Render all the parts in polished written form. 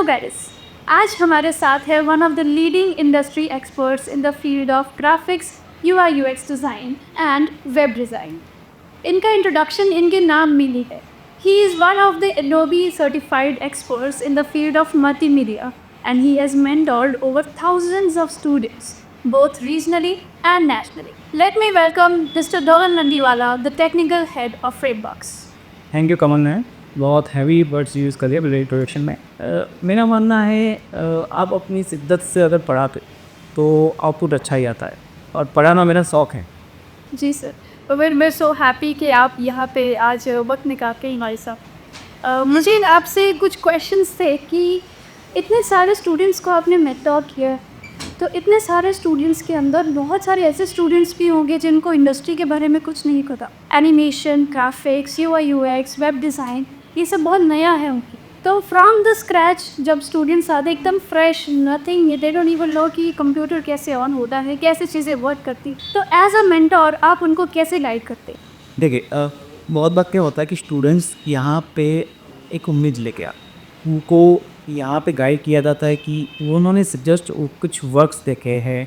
Hello guys, आज हमारे साथ है one of the leading industry experts in the field of graphics, UI UX design and web design. इनका introduction इनके नाम में ही है। He is one of the Adobe certified experts in the field of multimedia and he has mentored over thousands of students, both regionally and nationally. Let me welcome Mr. Dhawan Nandiwala, the technical head of Framebox. Thank you Kamal ने बहुत heavy words use कर दिया मेरे introduction में। मेरा मानना है आप अपनी शिद्दत से अगर पढ़ाते तो आउटपुट अच्छा ही आता है और पढ़ाना मेरा शौक़ है। जी सर, वेल मैं सो हैप्पी कि आप यहाँ पे आज वक्त निकाल के हमारे साथ। मुझे आपसे कुछ क्वेश्चंस थे कि इतने सारे स्टूडेंट्स को आपने मेंटोर किया, तो इतने सारे स्टूडेंट्स के अंदर बहुत सारे ऐसे स्टूडेंट्स भी होंगे जिनको इंडस्ट्री के बारे में कुछ नहीं पता। Animation, graphics, UI UX, web design, ये सब बहुत नया है उनकी। तो फ्रॉम द स्क्रैच जब स्टूडेंट्स आते एकदम fresh, nothing, they don't even know कि कंप्यूटर कैसे ऑन होता है, कैसे चीज़ें वर्क करती, तो एज अ मेंटोर आप उनको कैसे गाइड करते? देखिए बहुत बार क्या होता है कि स्टूडेंट्स यहाँ पे एक उम्मीद लेके आ, उनको यहाँ पे गाइड किया जाता है कि उन्होंने जस्ट कुछ वर्क्स देखे हैं,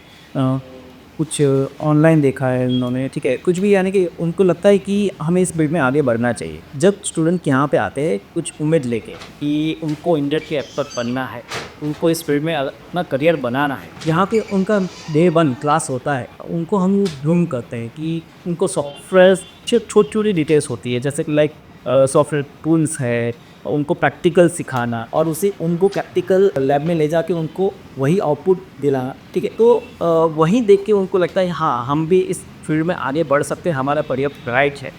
कुछ ऑनलाइन देखा है उन्होंने, ठीक है, कुछ भी, यानी कि उनको लगता है कि हमें इस फील्ड में आगे बढ़ना चाहिए। जब स्टूडेंट यहाँ पे आते हैं कुछ उम्मीद लेके कि उनको इंडस्ट्री एक्सपर्ट बनना है, उनको इस फील्ड में अपना करियर बनाना है, यहाँ पे उनका डे 1 क्लास होता है, उनको हम ग्रूम करते हैं कि उनको सॉफ्टवेयर छोटी छोटी डिटेल्स होती है, जैसे लाइक सॉफ्टवेयर टूल्स है, उनको प्रैक्टिकल सिखाना और उसे उनको प्रैक्टिकल लैब में ले जाके उनको वही आउटपुट दिलाना, ठीक है। तो वहीं देख के उनको लगता है हाँ हम भी इस फील्ड में आगे बढ़ सकते हैं, हमारा करियर ब्राइट है।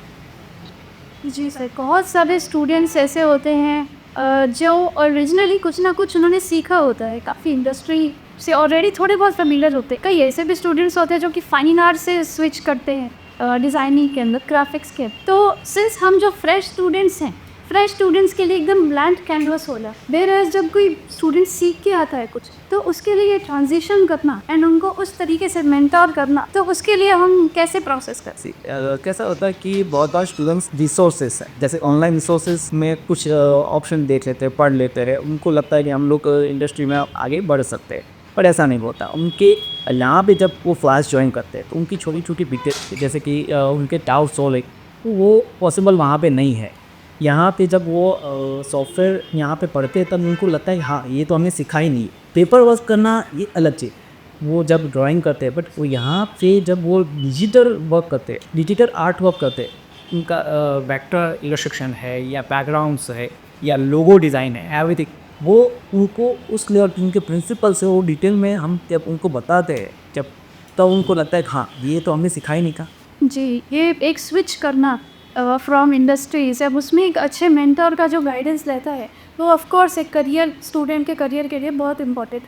जी सर, बहुत सारे स्टूडेंट्स ऐसे होते हैं जो ओरिजिनली कुछ ना कुछ उन्होंने सीखा होता है, काफ़ी इंडस्ट्री से ऑलरेडी थोड़े बहुत फेमिलियर होते हैं। कई ऐसे भी स्टूडेंट्स होते हैं जो कि फाइन आर्ट से स्विच करते हैं डिज़ाइनिंग के अंदर, ग्राफिक्स के। तो सिंस हम जो फ्रेश स्टूडेंट्स के लिए एकदम ब्लैंक कैनवस होला, वेयर जब कोई स्टूडेंट सीख के आता है कुछ, तो उसके लिए ट्रांजिशन करना एंड उनको उस तरीके से मेंटोर करना, तो उसके लिए हम कैसे प्रोसेस करते हैं? कैसा होता है कि बहुत बार स्टूडेंट्स रिसोर्सेज है, जैसे ऑनलाइन रिसोर्सेज में कुछ ऑप्शन देख लेते हैं, पढ़ लेते हैं, उनको लगता है कि हम लोग इंडस्ट्री में आगे बढ़ सकते हैं, पर ऐसा नहीं होता। उनके यहाँ पे जब वो क्लास ज्वाइन करते हैं तो उनकी छोटी छोटी डिटेल्स, जैसे कि उनके डाउट सॉल्व, तो वो पॉसिबल वहाँ पे नहीं है। यहाँ पे जब वो सॉफ्टवेयर यहाँ पे पढ़ते हैं तब उनको लगता है हाँ ये तो हमने सीखा ही नहीं। पेपर वर्क करना ये अलग चीज़, वो जब ड्राइंग करते हैं, बट वो यहाँ पे जब वो डिजिटल वर्क करते हैं, डिजिटल आर्ट वर्क करते हैं, उनका वेक्टर इलस्ट्रेशन है या बैकग्राउंड्स है या लोगो डिज़ाइन है, एवरीथिंग, वो उनको उस लेवल उनके प्रिंसिपल से वो डिटेल में हम जब उनको बताते हैं, जब तब उनको लगता है हाँ ये तो हमने सिखा ही नहीं का। जी, ये एक स्विच करना फ्रॉम इंडस्ट्रीज, अब उसमें एक अच्छे मेंटर का जो गाइडेंस लेता है वो ऑफ कोर्स एक स्टूडेंट के करियर के लिए बहुत इम्पोर्टेंट।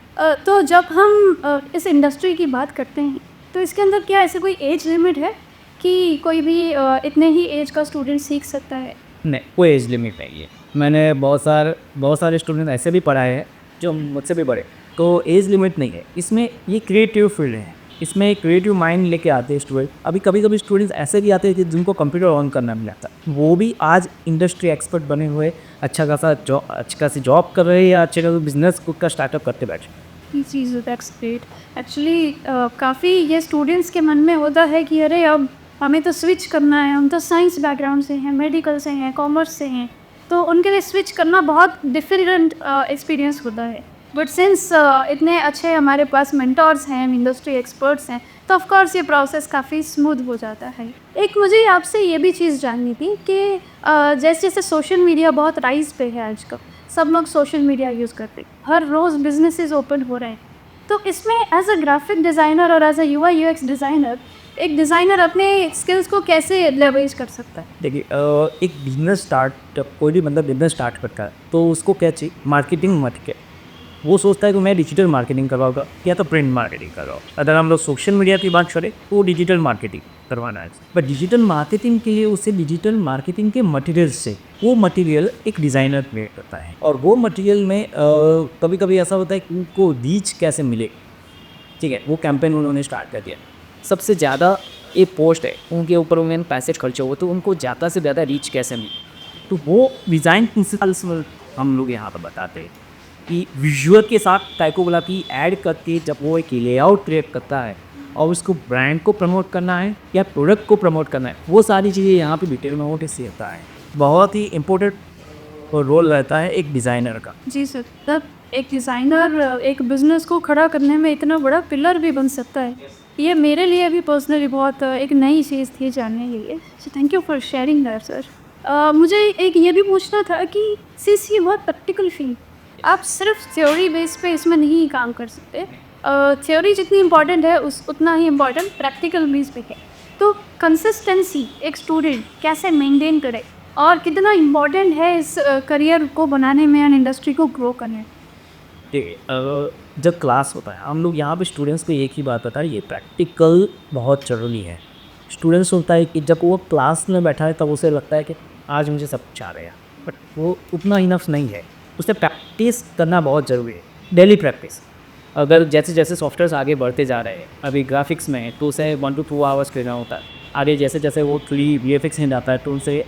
तो जब हम इस इंडस्ट्री की बात करते हैं तो इसके अंदर क्या ऐसे कोई एज लिमिट है कि कोई भी इतने ही एज का स्टूडेंट सीख सकता है? नहीं, कोई एज लिमिट नहीं है। मैंने बहुत सारे स्टूडेंट ऐसे भी पढ़ाए हैं जो मुझसे भी बड़े, तो एज लिमिट नहीं है। इसमें ये क्रिएटिव फील्ड है, इसमें क्रिएटिव माइंड लेके आते हैं स्टूडेंट। अभी कभी स्टूडेंट्स ऐसे भी आते हैं कि जिनको कंप्यूटर ऑन करना नहीं आता, वो भी आज इंडस्ट्री एक्सपर्ट बने हुए अच्छी खासी जॉब कर रहे हैं या अच्छे खासा बिजनेस का स्टार्टअप करते बैठे। चीज़ दैट्स ग्रेट। एक्चुअली काफ़ी ये स्टूडेंट्स के मन में होता है कि अरे अब हमें तो स्विच करना है, हम तो साइंस बैकग्राउंड से हैं, मेडिकल से हैं, कॉमर्स से हैं, तो उनके लिए स्विच करना बहुत डिफरेंट एक्सपीरियंस होता है। बट सिंस इतने अच्छे हमारे पास मेंटोर्स हैं, इंडस्ट्री एक्सपर्ट्स हैं, तो ऑफ कोर्स ये प्रोसेस काफ़ी स्मूथ हो जाता है। एक मुझे आपसे ये भी चीज़ जाननी थी कि जैसे जैसे सोशल मीडिया बहुत राइज पे है आजकल, सब लोग सोशल मीडिया यूज़ करते हैं, हर रोज़ बिजनेसेस ओपन हो रहे हैं, तो इसमें एज अ ग्राफिक डिज़ाइनर और as a UI UX designer एक डिज़ाइनर अपने स्किल्स को कैसे लेवरेज कर सकता है? देखिए एक बिजनेस स्टार्ट, कोई भी बंदा बिजनेस स्टार्ट करता है तो उसको क्या चाहिए, मार्केटिंग मत के। वो सोचता है कि मैं डिजिटल मार्केटिंग करवाऊँगा या तो प्रिंट मार्केटिंग करवाऊँ। अगर हम लोग सोशल मीडिया की बात करें तो वो डिजिटल मार्केटिंग करवाना है, बट डिजिटल मार्केटिंग के लिए उसे डिजिटल मार्केटिंग के मटेरियल से, वो मटेरियल एक डिज़ाइनर क्रिएट करता है, और वो मटेरियल में कभी कभी ऐसा होता है कि उनको रीच कैसे मिले, ठीक है, वो कैंपेन उन्होंने स्टार्ट कर दिया। सबसे ज़्यादा एक पोस्ट है, उनके ऊपर उन्हें पैसेज खर्चे हुए, तो उनको ज़्यादा से ज़्यादा रीच कैसे मिले, तो वो डिज़ाइन प्रिंसिपल्स हम लोग यहाँ पर बताते हैं। कि विजुअल के साथ टाइपोग्राफी ऐड करके जब वो एक लेआउट क्रिएट करता है और उसको ब्रांड को प्रमोट करना है या प्रोडक्ट को प्रमोट करना है, वो सारी चीज़ें यहाँ पे डिटेल में वो कैसे होता है। बहुत ही इम्पोर्टेंट रोल रहता है एक डिज़ाइनर का। जी सर, तब एक डिज़ाइनर एक बिज़नेस को खड़ा करने में इतना बड़ा पिलर भी बन सकता है, ये मेरे लिए भी पर्सनली बहुत एक नई चीज़ थी जानने के लिए। So thank you for sharing that sir. मुझे एक ये भी पूछना था कि सिंस ये बहुत प्रैक्टिकल फील्ड, आप सिर्फ थ्योरी बेस पे इसमें नहीं काम कर सकते। थ्योरी जितनी इम्पॉर्टेंट है उतना ही इम्पॉर्टेंट प्रैक्टिकल बेस पे है। तो कंसिस्टेंसी एक स्टूडेंट कैसे मेंटेन करे और कितना इम्पॉर्टेंट है इस करियर को बनाने में एंड इंडस्ट्री को ग्रो करने में? देखिए, जब क्लास होता है हम लोग यहाँ पे स्टूडेंट्स को एक ही बात पता है, ये प्रैक्टिकल बहुत ज़रूरी है। स्टूडेंट्स होता है कि जब वो क्लास में बैठा है तब उसे लगता है कि आज मुझे सब कुछ आ रहा है, बट वो उतना इनफ नहीं है। उसे प्रैक्टिस करना बहुत ज़रूरी है, डेली प्रैक्टिस। अगर जैसे जैसे सॉफ्टवेयर आगे बढ़ते जा रहे हैं, अभी ग्राफिक्स में तो उसे 1 to 2 आवर्स करना होता है। आगे जैसे जैसे वो 3 VFX में जाता है तो उनसे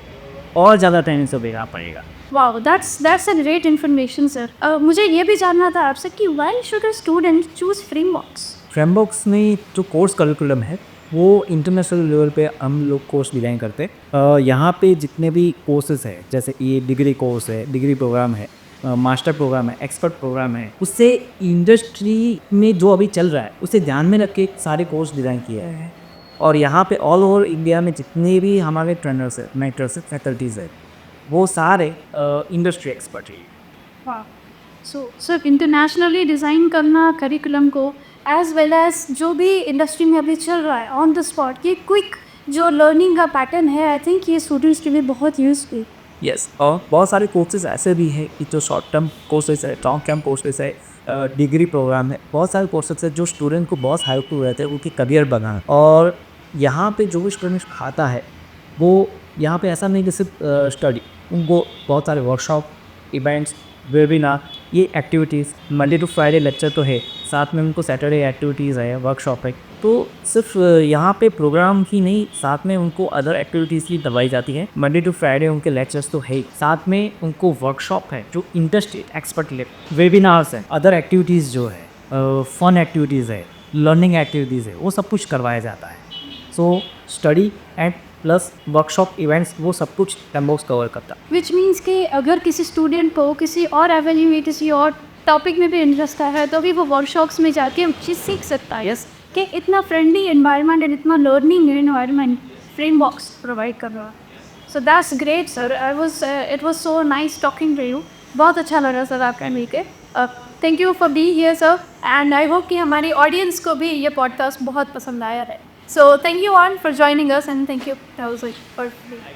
और ज़्यादा टाइम से देना पड़ेगा। Wow, that's a great information sir. मुझे ये भी जानना था आपसे कि why should a student choose frameworks? Frameworks में जो कोर्स करिकुलम है वो इंटरनेशनल लेवल पे हम लोग कोर्स डिज़ाइन करते हैं। यहाँ पे जितने भी कोर्सेज है, जैसे ये डिग्री कोर्स है, डिग्री प्रोग्राम है, मास्टर प्रोग्राम है, एक्सपर्ट प्रोग्राम है, उससे इंडस्ट्री में जो अभी चल रहा है उसे ध्यान में रख के सारे कोर्स डिज़ाइन किए हैं। और यहाँ पे ऑल ओवर इंडिया में जितने भी हमारे ट्रेनर्स है, मेंटर्स है, फैकल्टीज़ है, वो सारे इंडस्ट्री एक्सपर्ट हैं। वाह, सो सर इंटरनेशनली डिज़ाइन करना करिकुलम को एज वेल एज जो भी इंडस्ट्री में अभी चल रहा है ऑन द स्पॉट, ये क्विक जो लर्निंग का पैटर्न है, आई थिंक ये स्टूडेंट्स के लिए बहुत यूजफुल। यस, और बहुत सारे कोर्सेज ऐसे भी हैं कि जो शॉर्ट टर्म कोर्सेज है, लॉन्ग टर्म कोर्सेज है, डिग्री प्रोग्राम है, बहुत सारे कोर्सेज है जो स्टूडेंट को बहुत हेल्पफुल रहते हैं उनके करियर बनाना। और यहाँ पे जो भी स्टूडेंट खाता है वो यहाँ पे ऐसा नहीं कि सिर्फ स्टडी, उनको बहुत सारे वर्कशॉप, इवेंट्स, वेबिनार, ये activities, Monday to Friday lecture तो है, साथ में उनको सैटरडे एक्टिविटीज़ है, वर्कशॉप है। तो सिर्फ यहाँ पे प्रोग्राम ही नहीं, साथ में उनको अदर एक्टिविटीज़ भी दवाई जाती है। मंडे टू फ्राइडे उनके लेक्चर्स तो है, साथ में उनको वर्कशॉप है जो इंडस्ट्री एक्सपर्ट ले, वेबिनार्स हैं, अदर एक्टिविटीज़ जो है, फन एक्टिविटीज़ है, लर्निंग एक्टिविटीज़ है, वो सब कुछ करवाया जाता है। So study and plus workshop events, वो सब कुछ फ्रेमवर्क्स कवर करता है। विच मीन्स कि अगर किसी स्टूडेंट को किसी और एवेन्यू में किसी और टॉपिक में भी इंटरेस्ट है तो भी वो वर्कशॉप्स में जाके चीज़ सीख सकता है। यस, कि इतना फ्रेंडली एनवायरनमेंट एंड इतना लर्निंग एनवायरनमेंट फ्रेमवर्क्स प्रोवाइड कर रहा है। So that's great sir. It was so nice talking to you. बहुत अच्छा लगा सर आपका मिलके। Thank you for be here sir, and I hope कि हमारी ऑडियंस को भी ये पॉडकास्ट बहुत पसंद आया है। So thank you on for joining us and thank you.